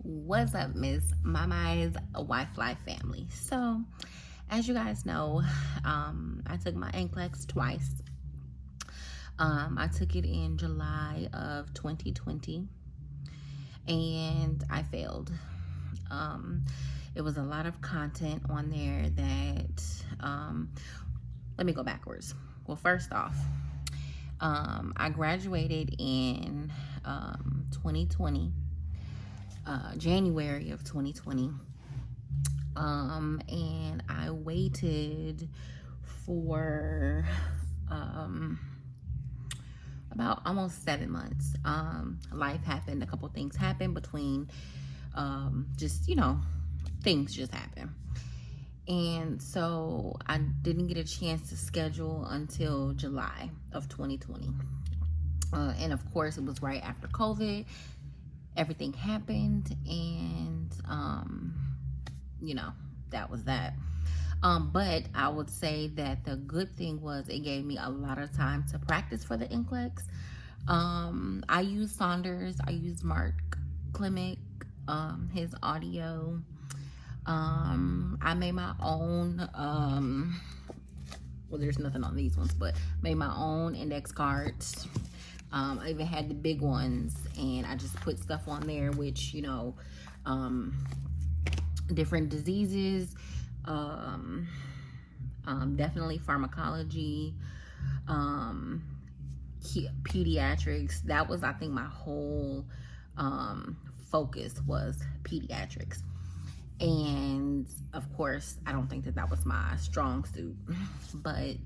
What's up, Miss Mama's Wife Life family? So, as you guys know, I took my Nclex twice. I took it in July of 2020 and I failed. It was a lot of content on there that, let me go backwards. Well, first off, I graduated in 2020. January of 2020, and I waited for about almost 7 months. Life happened, a couple things happened between, just, things just happen. And so I didn't get a chance to schedule until July of 2020. And of course, it was right after COVID. Everything happened, and that was that. But I would say that the good thing was it gave me a lot of time to practice for the Nclex. I used Saunders, I used Mark Klimek, his audio. I made my own, well, there's nothing on these ones, but made my own index cards. I even had the big ones, and I just put stuff on there, which, different diseases, definitely pharmacology, pediatrics. That was, I think, my whole focus was pediatrics. And of course, I don't think that was my strong suit, but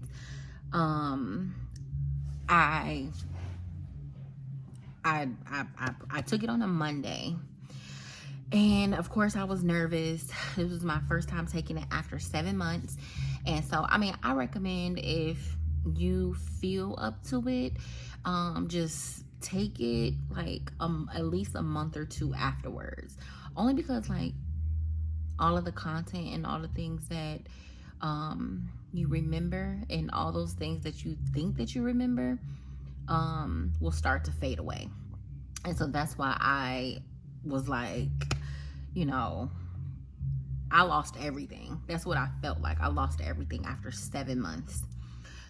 I took it on a Monday, and of course I was nervous. This was my first time taking it after 7 months, and so I recommend, if you feel up to it, just take it like at least a month or two afterwards, only because all of the content and all the things that you remember and all those things that you think that you remember will start to fade away. And so that's why I was like, I lost everything. That's what I felt like. I lost everything after 7 months.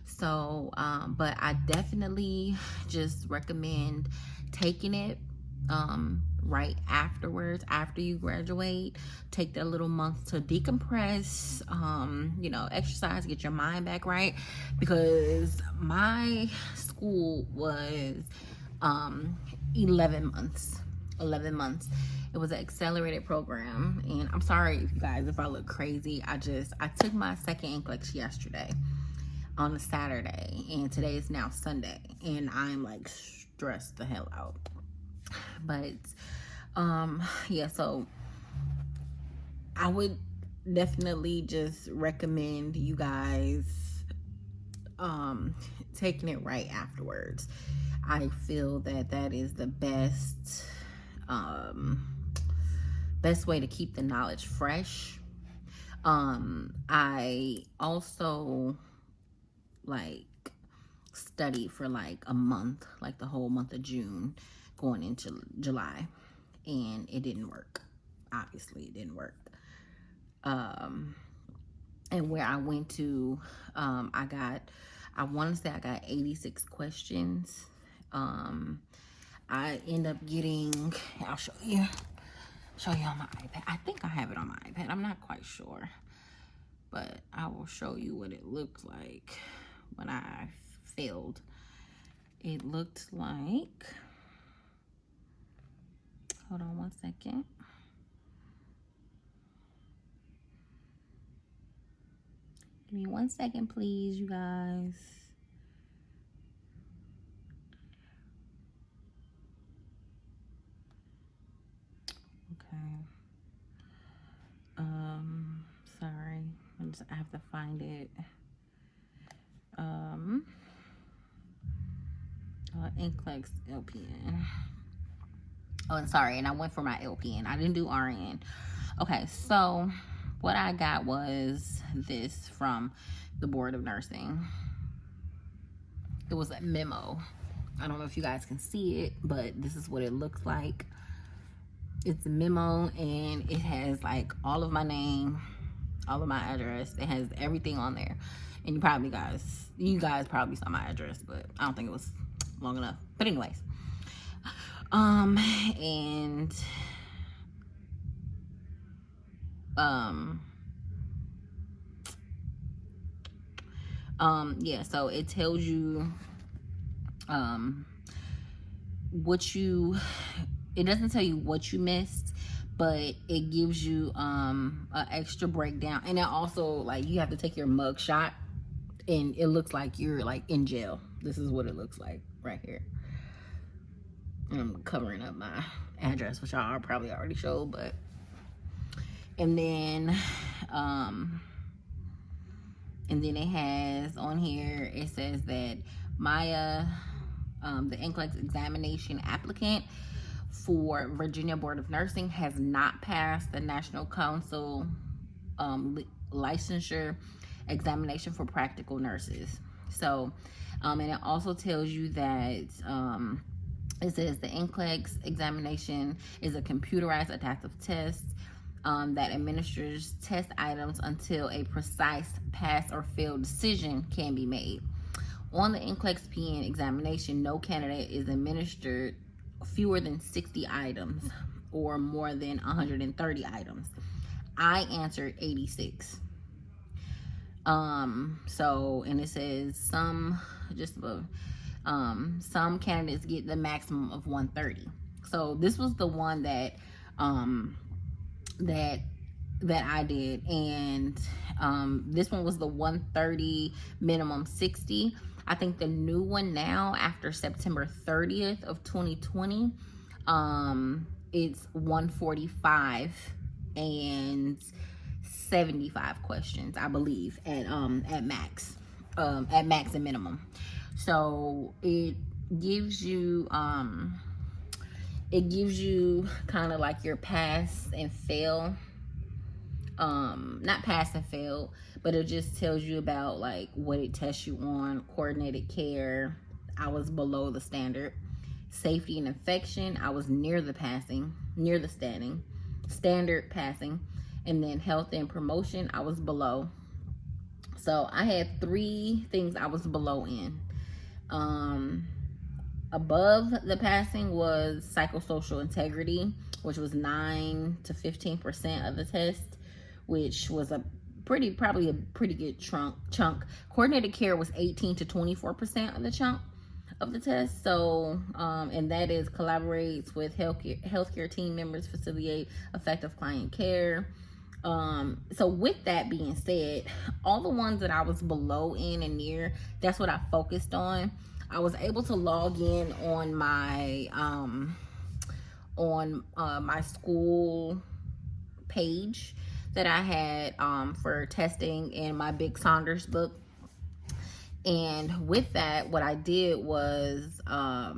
So, but I definitely just recommend taking it right afterwards, after you graduate. Take that little month to decompress, exercise, get your mind back right, because my school was 11 months. It was an accelerated program, and I'm sorry if you guys, if I look crazy. I took my second Nclex yesterday on a Saturday, and today is now Sunday, and I'm like stressed the hell out. But yeah, so I would definitely just recommend you guys taking it right afterwards. I feel that is the best way to keep the knowledge fresh. I also studied for a month, the whole month of June going into July, and it didn't work. Obviously it didn't work. And where I went to, I want to say I got 86 questions. I end up getting, I'll show you on my iPad. I think I have it on my iPad. I'm not quite sure, but I will show you what it looked like when I failed. It looked like, hold on one second. Give me 1 second, please, you guys. Okay. Sorry. I have to find it. Nclex LPN. Oh, and sorry, and I went for my LPN. I didn't do RN. Okay, so what I got was this from the Board of Nursing. It was a memo. I don't know if you guys can see it, but this is what it looks like. It's a memo, and it has like all of my name, all of my address. It has everything on there. And you guys probably saw my address, but I don't think it was long enough. But anyways, and yeah, so it tells you what you, it doesn't tell you what you missed, but it gives you an extra breakdown. And it also, like, you have to take your mug shot, and it looks like you're like in jail. This is what it looks like right here. I'm covering up my address, which I probably already showed, but and then it has on here, it says that Maya, the Nclex examination applicant for Virginia Board of Nursing, has not passed the National Council licensure examination for practical nurses. So, and it also tells you that it says the Nclex examination is a computerized adaptive test that administers test items until a precise pass or fail decision can be made. On the Nclex PN examination, no candidate is administered fewer than 60 items or more than 130 items. I answered 86. So, and it says some candidates get the maximum of 130. So this was the one that that I did, and this one was the 130 minimum 60. I think the new one now, after September 30th of 2020, it's 145 and 75 questions, I believe, at max and minimum. So it gives you kind of like your pass and fail, not pass and fail, but it just tells you about like what it tests you on. Coordinated care, I was below the standard. Safety and infection, I was near the standard passing. And then health and promotion, I was below. So I had 3 things I was below in. Above the passing was psychosocial integrity, which was 9 to 15% of the test, which was probably a pretty good chunk. Coordinated care was 18 to 24% of the chunk of the test. So, and that is collaborates with healthcare team members, facilitate effective client care. So with that being said, all the ones that I was below in and near, that's what I focused on. I was able to log in on my my school page that I had for testing in my Big Saunders book. And with that, what I did was I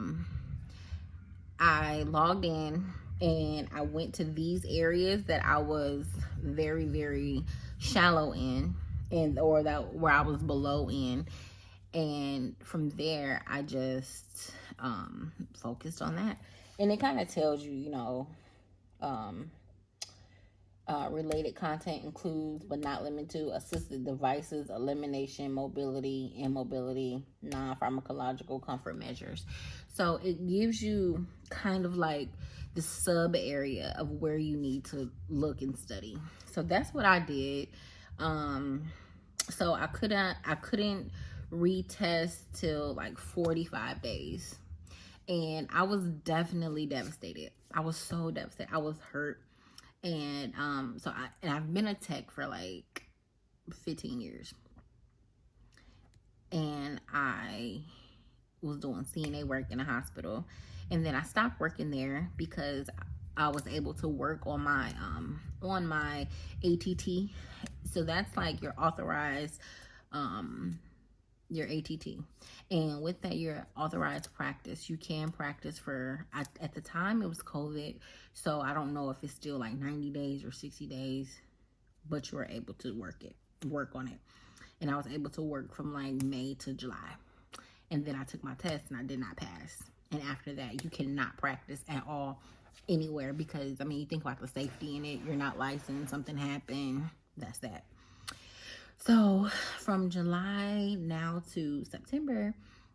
logged in and I went to these areas that I was very, very shallow in, or that where I was below in. And from there, I just focused on that. And it kind of tells you, related content includes, but not limited to, assisted devices, elimination, mobility, immobility, non-pharmacological comfort measures. So it gives you kind of like the sub area of where you need to look and study. So that's what I did. So I couldn't retest till like 45 days. And I was definitely devastated. I was so devastated. I was hurt. And I've been a tech for like 15 years. And I was doing CNA work in a hospital. And then I stopped working there because I was able to work on my ATT. So that's like your authorized your ATT. And with that, your authorized practice, you can practice for, at the time it was COVID, so I don't know if it's still like 90 days or 60 days, but you were able to work on it. And I was able to work from like May to July. And then I took my test and I did not pass. And after that, you cannot practice at all anywhere, because I mean, you think about the safety in it. You're not licensed, something happened, that's that. So from July now to September,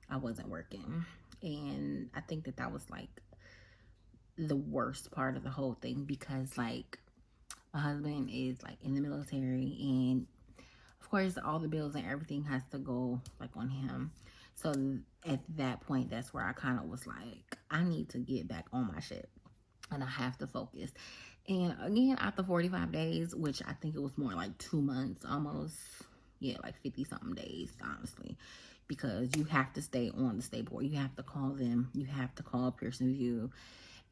I wasn't working. And I think that that was like the worst part of the whole thing, because like my husband is like in the military, and of course all the bills and everything has to go like on him. So at that point, that's where I kind of was like, I need to get back on my shit and I have to focus. And again, after 45 days, which I think it was more like 2 months almost, yeah, like 50 something days, honestly, because you have to stay on the state board. You have to call them, you have to call Pearson View.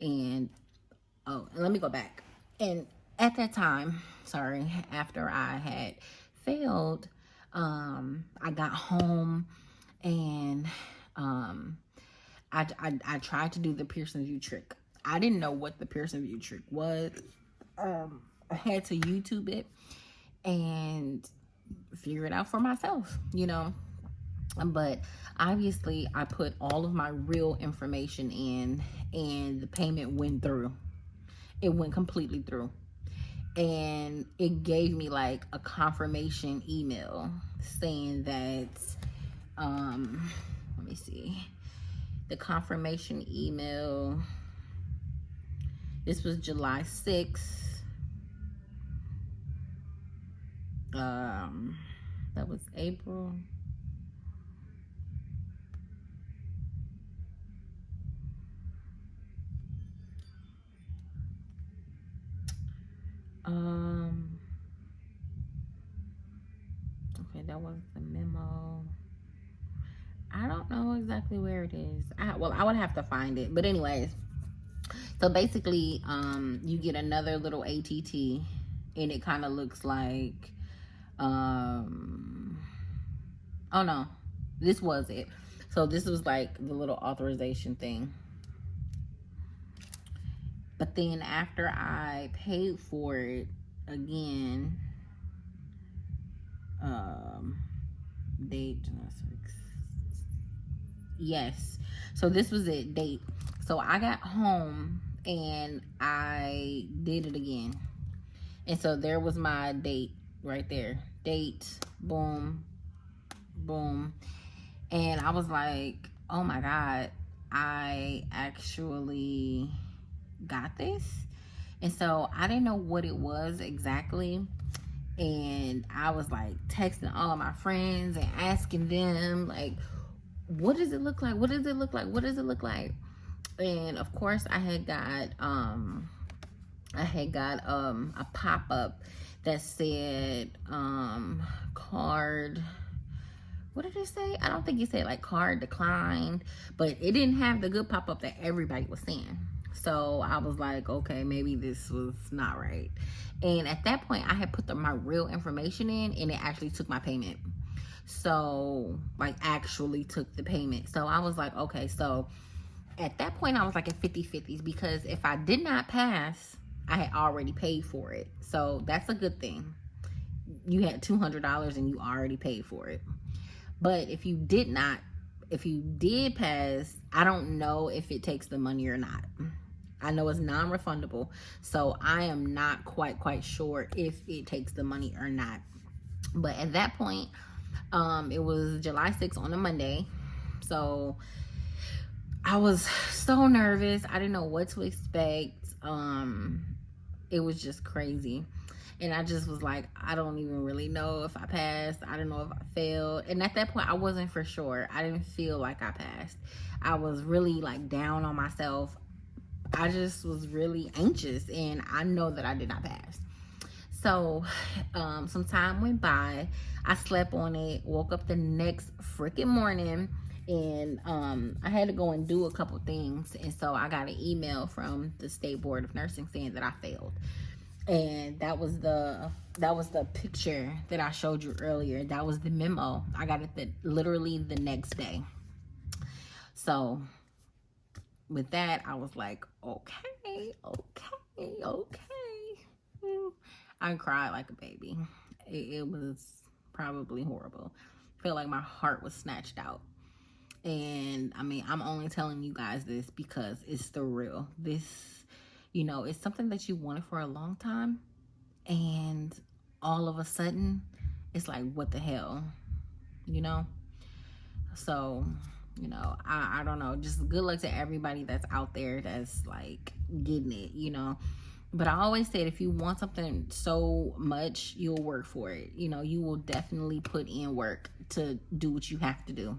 And oh, and let me go back. And at that time, sorry, after I had failed, I got home, and I tried to do the Pearson View trick. I didn't know what the Pearson View trick was. I had to YouTube it and figure it out for myself, you know. But obviously, I put all of my real information in, and the payment went through. It went completely through. And it gave me like a confirmation email saying that, let me see, the confirmation email, this was July 6th. That was April. Okay, that was the memo. I don't know exactly where it is. Well, I would have to find it. But anyways, so basically, you get another little ATT, and it kind of looks like, oh no, this was it. So this was like the little authorization thing. But then after I paid for it again, date, yes. So this was it, date. So I got home and I did it again. And so there was my date right there. Date, boom, boom. And I was like, oh my God, I actually got this. And so I didn't know what it was exactly. And I was like texting all of my friends and asking them, like, what does it look like? What does it look like? What does it look like? And of course I had got a pop-up that said card, what did it say? I don't think it said like card declined, but it didn't have the good pop-up that everybody was saying. So I was like, okay, maybe this was not right. And at that point, I had put my real information in, and it actually took my payment. So, like, actually took the payment. So I was like, okay, so at that point, I was like at 50-50s, because if I did not pass, I had already paid for it. So that's a good thing. You had $200 and you already paid for it. But if you did not, if you did pass, I don't know if it takes the money or not. I know it's non-refundable, so I am not quite sure if it takes the money or not. But at that point, it was July 6th on a Monday, so I was so nervous. I didn't know what to expect. It was just crazy. And I just was like, I don't even really know if I passed. I don't know if I failed. And at that point, I wasn't for sure. I didn't feel like I passed. I was really like down on myself. I just was really anxious, and I know that I did not pass. So some time went by. I slept on it, woke up the next freaking morning, and I had to go and do a couple things. And so I got an email from the State Board of Nursing saying that I failed. And that was the picture that I showed you earlier. That was the memo. I got it literally the next day. So with that, I was like, okay. I cried like a baby. It was probably horrible. I felt like my heart was snatched out. And I mean, I'm only telling you guys this because it's the real. This You know, it's something that you wanted for a long time, and all of a sudden, it's like, what the hell, you know? So, you know, I don't know. Just good luck to everybody that's out there that's like getting it, you know. But I always said, if you want something so much, you'll work for it. You know, you will definitely put in work to do what you have to do.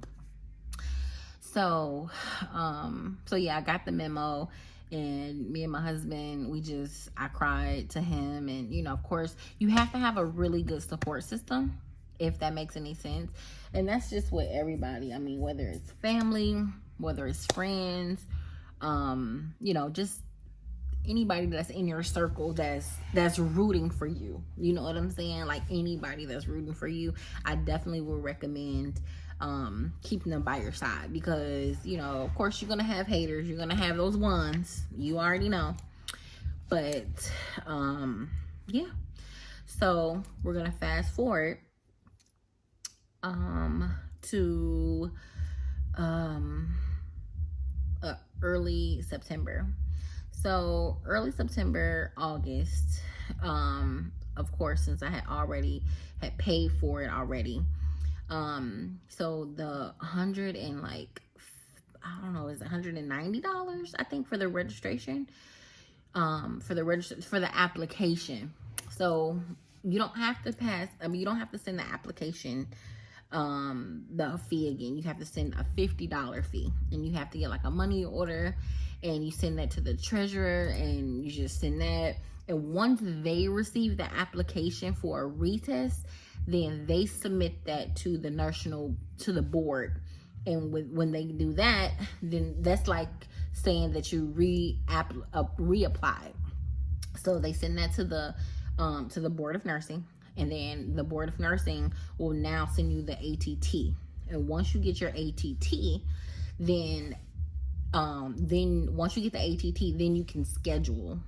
So, so yeah, I got the memo, and me and my husband, I cried to him. And, you know, of course, you have to have a really good support system, if that makes any sense. And that's just with everybody. I mean, whether it's family, whether it's friends, you know, just anybody that's in your circle that's rooting for you. You know what I'm saying? Like, anybody that's rooting for you, I definitely would recommend keeping them by your side, because, you know, of course, you're gonna have haters, you're gonna have those ones, you already know. But yeah, so we're gonna fast forward to early September. So early September, August, of course, since I had paid for it already. So the $100 and like, I don't know, is $190, I think, for the registration, for the application. So you don't have to you don't have to send the application, the fee again. You have to send a $50 fee, and you have to get like a money order, and you send that to the treasurer, and you just send that. And once they receive the application for a retest, then they submit that to the board. And when they do that, then that's like saying that you reapply. So they send that to the board of nursing, and then the board of nursing will now send you the ATT. And once you get your ATT, then once you get the ATT, then you can schedule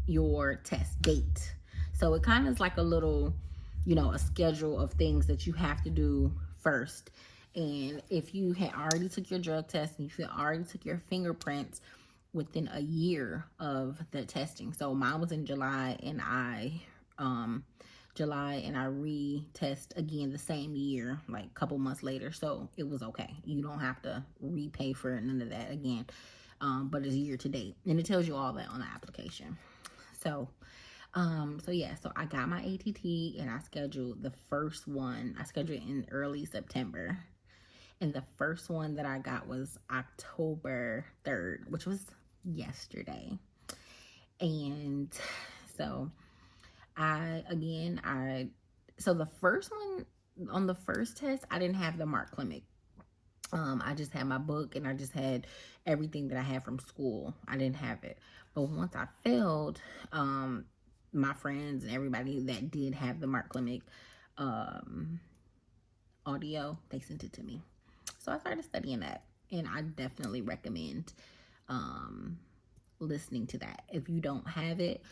your test date. So it kind of is like a little, you know, a schedule of things that you have to do first. And if you had already took your drug test, and if you already took your fingerprints within a year of the testing. So mine was in July, and I retest again the same year, like a couple months later. So it was okay. You don't have to repay for none of that again. But it's year to date, and it tells you all that on the application. So so I got my ATT, and I scheduled the first one. I scheduled it in early September. And the first one that I got was October 3rd, which was yesterday. And so so the first one, on the first test, I didn't have the Mark Clinic. I just had my book, and I just had everything that I had from school. I didn't have it. But once I failed, my friends and everybody that did have the Mark Clinic audio, they sent it to me. So I started studying that, and I definitely recommend listening to that. If you don't have it,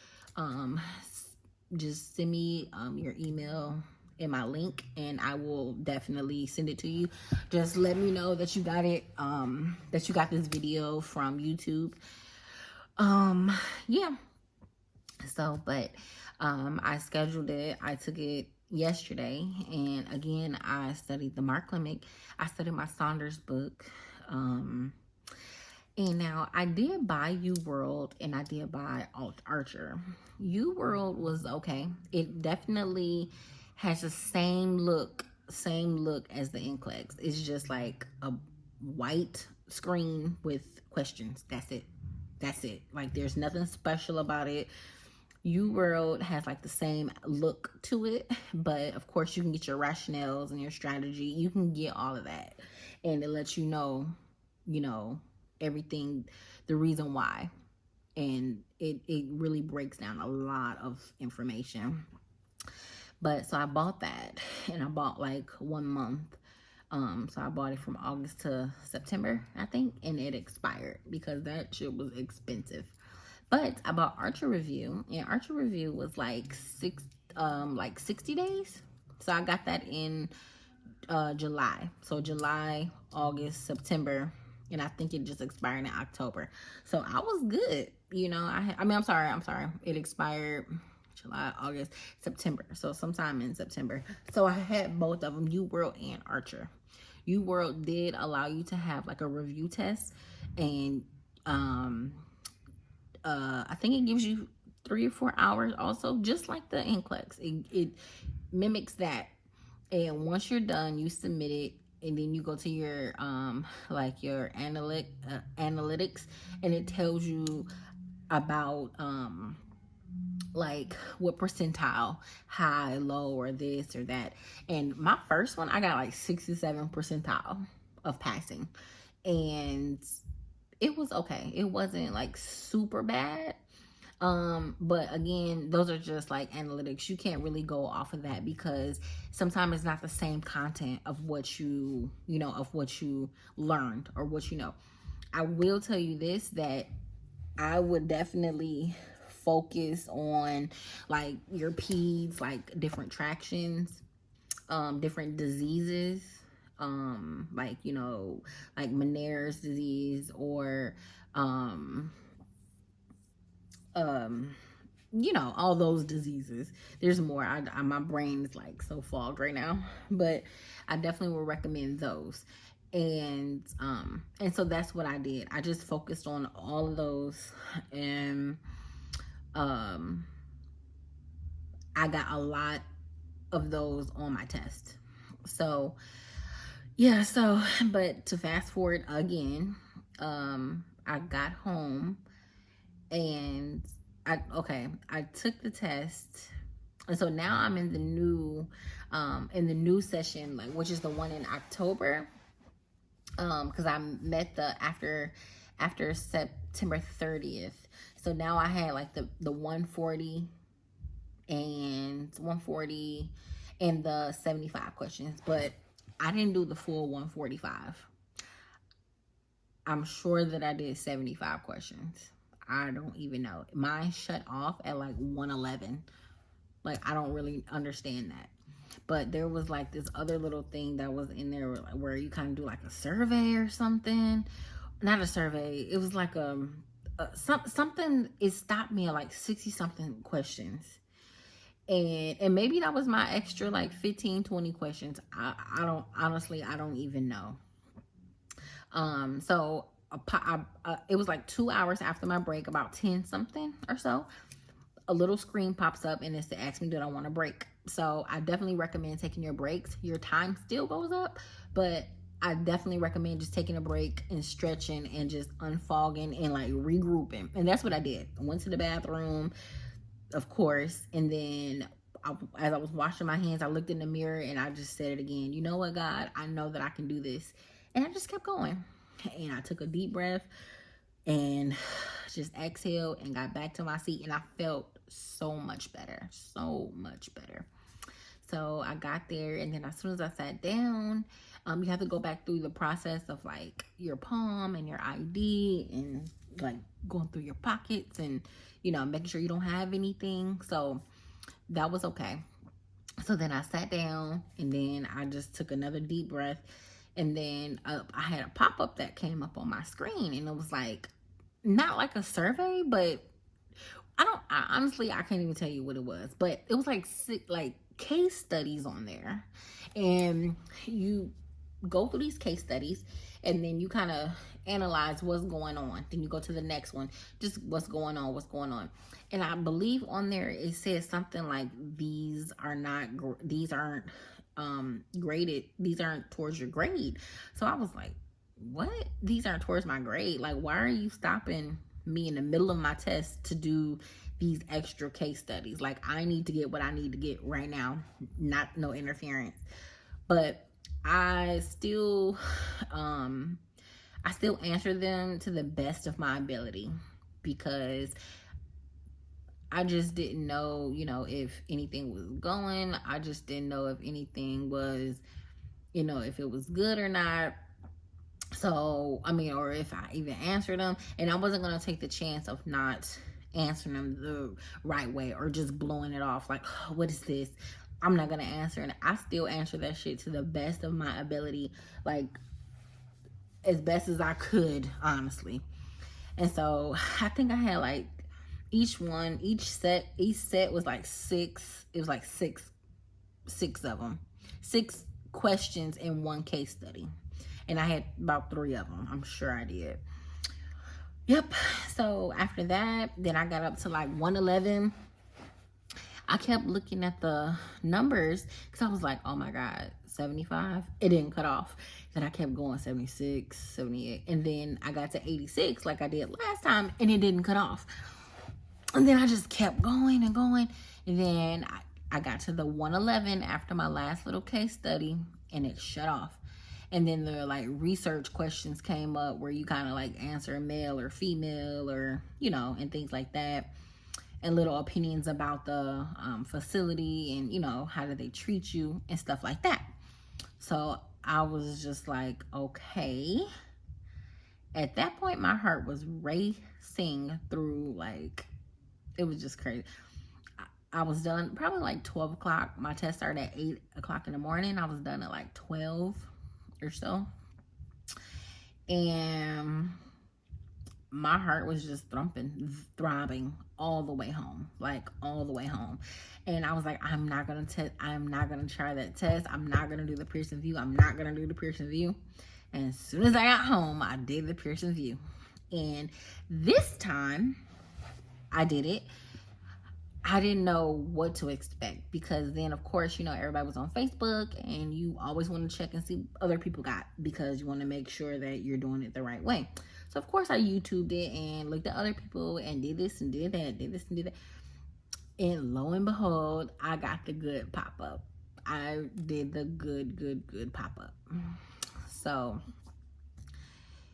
just send me your email in my link, and I will definitely send it to you. Just let me know that you got it, that you got this video from YouTube. Yeah. So, but I scheduled it. I took it yesterday, and again, I studied the Mark Clinic. I studied my Saunders book. And now I did buy UWorld, and I did buy Archer. UWorld was okay. It definitely has the same look as the Nclex. It's just like a white screen with questions. That's it. Like, there's nothing special about it. UWorld has like the same look to it, but of course you can get your rationales and your strategy. You can get all of that, and it lets you know, everything, the reason why. And it really breaks down a lot of information. But so I bought that, and I bought like 1 month. So I bought it from August to September, I think, and it expired because that shit was expensive. But I bought Archer Review, and Archer Review was like 60 days. So I got that in July. So July, August, September, and I think it just expired in October. So I was good. I'm sorry. It expired July, August, September. So sometime in September. So I had both of them, U World and Archer. U World did allow you to have like a review test, and I think it gives you 3 or 4 hours also, just like the Nclex. It mimics that. And once you're done, you submit it, and then you go to your like your analytics, and it tells you about like what percentile, high, low, or this or that. And my first one, I got like 67 percentile of passing, and it was okay. It wasn't like super bad. But again, those are just like analytics. You can't really go off of that because sometimes it's not the same content of what of what you learned or what you know. I will tell you this, that I would definitely focus on like your peds, like different tractions, different diseases, like like Meniere's disease, or all those diseases. There's more. My brain is like so fogged right now, but I definitely would recommend those. And so that's what I did. I just focused on all of those, and I got a lot of those on my test. So yeah, but to fast forward again, I got home, and I took the test, and so now I'm in the new session, like, which is the one in October, because I met after September 30th. So now I had like the 140 and the 75 questions, but I didn't do the full 145. I'm sure that I did 75 questions. I don't even know. Mine shut off at like 111. Like, I don't really understand that. But there was like this other little thing that was in there where you kind of do like a survey or something. Not a survey. It was like something. It stopped me at like 60 something questions. And maybe that was my extra like 15, 20 questions. I don't, honestly, I don't even know. So it was like 2 hours after my break, about 10 something or so. A little screen pops up, and it's to ask me, did I want to break? So I definitely recommend taking your breaks. Your time still goes up, but I definitely recommend just taking a break and stretching and just unfogging and like regrouping. And that's what I did. I went to the bathroom, of course, and then as I was washing my hands, I looked in the mirror and I just said it again. You know what, God? I know that I can do this. And I just kept going. And I took a deep breath and just exhaled and got back to my seat, and I felt so much better. So I got there, and then as soon as I sat down, you have to go back through the process of like your palm and your ID, and like going through your pockets, and making sure you don't have anything. So that was okay. So then I sat down, and then I just took another deep breath, and then I had a pop-up that came up on my screen, and it was like, not like a survey, but honestly, I can't even tell you what it was, but it was like case studies on there, and you go through these case studies, and then you kind of analyze what's going on. Then you go to the next one, just what's going on. And I believe on there it says something like, these aren't graded. These aren't towards your grade. So I was like, what? These aren't towards my grade? Like, why are you stopping me in the middle of my test to do these extra case studies? Like, I need to get what I need to get right now, no interference. But I still answer them to the best of my ability, because I just didn't know, if anything was going. I just didn't know if anything was, if it was good or not. So, or if I even answered them. And I wasn't going to take the chance of not answering them the right way, or just blowing it off like, oh, what is this? I'm not going to answer. And I still answer that shit to the best of my ability. Like, as best as I could, honestly. And so I think I had like each set was like six. It was like six of them, 6 questions in one case study. And I had about 3 of them. I'm sure I did. Yep. So after that, then I got up to like 111. I kept looking at the numbers because I was like, oh my God, 75. It didn't cut off. Then I kept going 76, 78. And then I got to 86 like I did last time, and it didn't cut off. And then I just kept going and going. And then I got to the 111 after my last little case study, and it shut off. And then the like research questions came up where you kind of like answer male or female, or, you know, and things like that. And little opinions about the facility, and, you know, how do they treat you and stuff like that. So I was just like, okay. At that point, my heart was racing through, like, it was just crazy. I was done probably like 12 o'clock. My test started at 8 o'clock in the morning. I was done at like 12 or so. And my heart was just throbbing all the way home, like all the way home. And I was like, I'm not gonna try that test. I'm not gonna do the Pearson View. I'm not gonna do the Pearson View. And as soon as I got home, I did the Pearson View. And this time I did it. I didn't know what to expect, because then, of course, you know, everybody was on Facebook, and you always want to check and see what other people got, because you want to make sure that you're doing it the right way. So, of course, I YouTubed it and looked at other people and did this and did that, did this and did that. And lo and behold, I got the good pop-up. I did the good pop-up. So,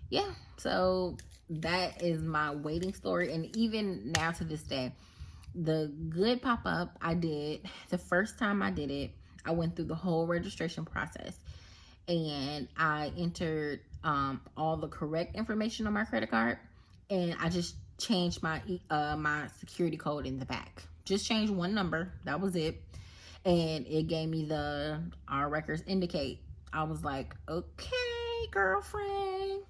yeah. So, that is my waiting story. And even now to this day, the good pop-up I did, the first time I did it, I went through the whole registration process, and I entered all the correct information on my credit card, and I just changed my my security code in the back. Just changed one number, that was it, and it gave me the our records indicate. I was like, okay, girlfriend.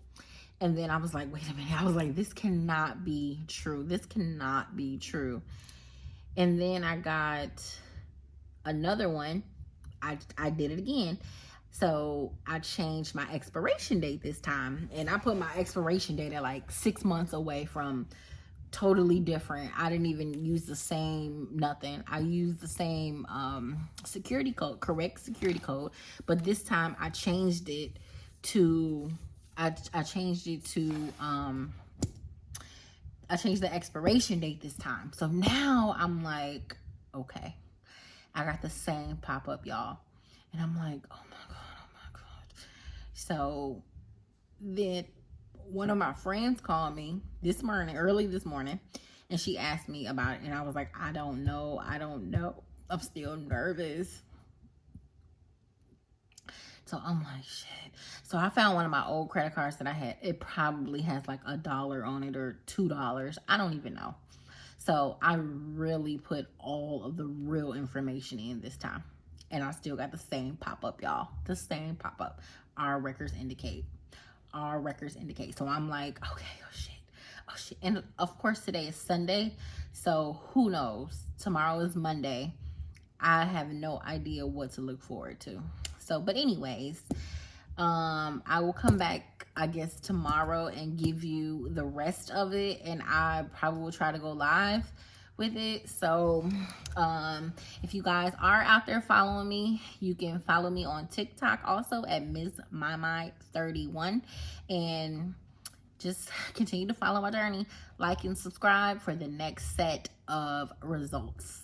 And then I was like, wait a minute. I was like, this cannot be true. This cannot be true. And then I got another one. I did it again. So I changed my expiration date this time. And I put my expiration date at like 6 months away from totally different. I didn't even use the same nothing. I used the same security code, correct security code. But this time I changed it to, I changed the expiration date this time. So now I'm like, okay, I got the same pop-up, y'all. And I'm like, oh my God. So then one of my friends called me early this morning, and she asked me about it. And I was like, I don't know. I'm still nervous. So I'm like, shit. So I found one of my old credit cards that I had. It probably has like $1 on it or $2. I don't even know. So I really put all of the real information in this time. And I still got the same pop-up, y'all. The same pop-up. Our records indicate. Our records indicate. So I'm like, okay, oh shit. And of course today is Sunday. So who knows? Tomorrow is Monday. I have no idea what to look forward to. So, but anyways, I will come back, I guess, tomorrow and give you the rest of it. And I probably will try to go live with it. So, if you guys are out there following me, you can follow me on TikTok also at MsMyMy31. And just continue to follow my journey. Like and subscribe for the next set of results.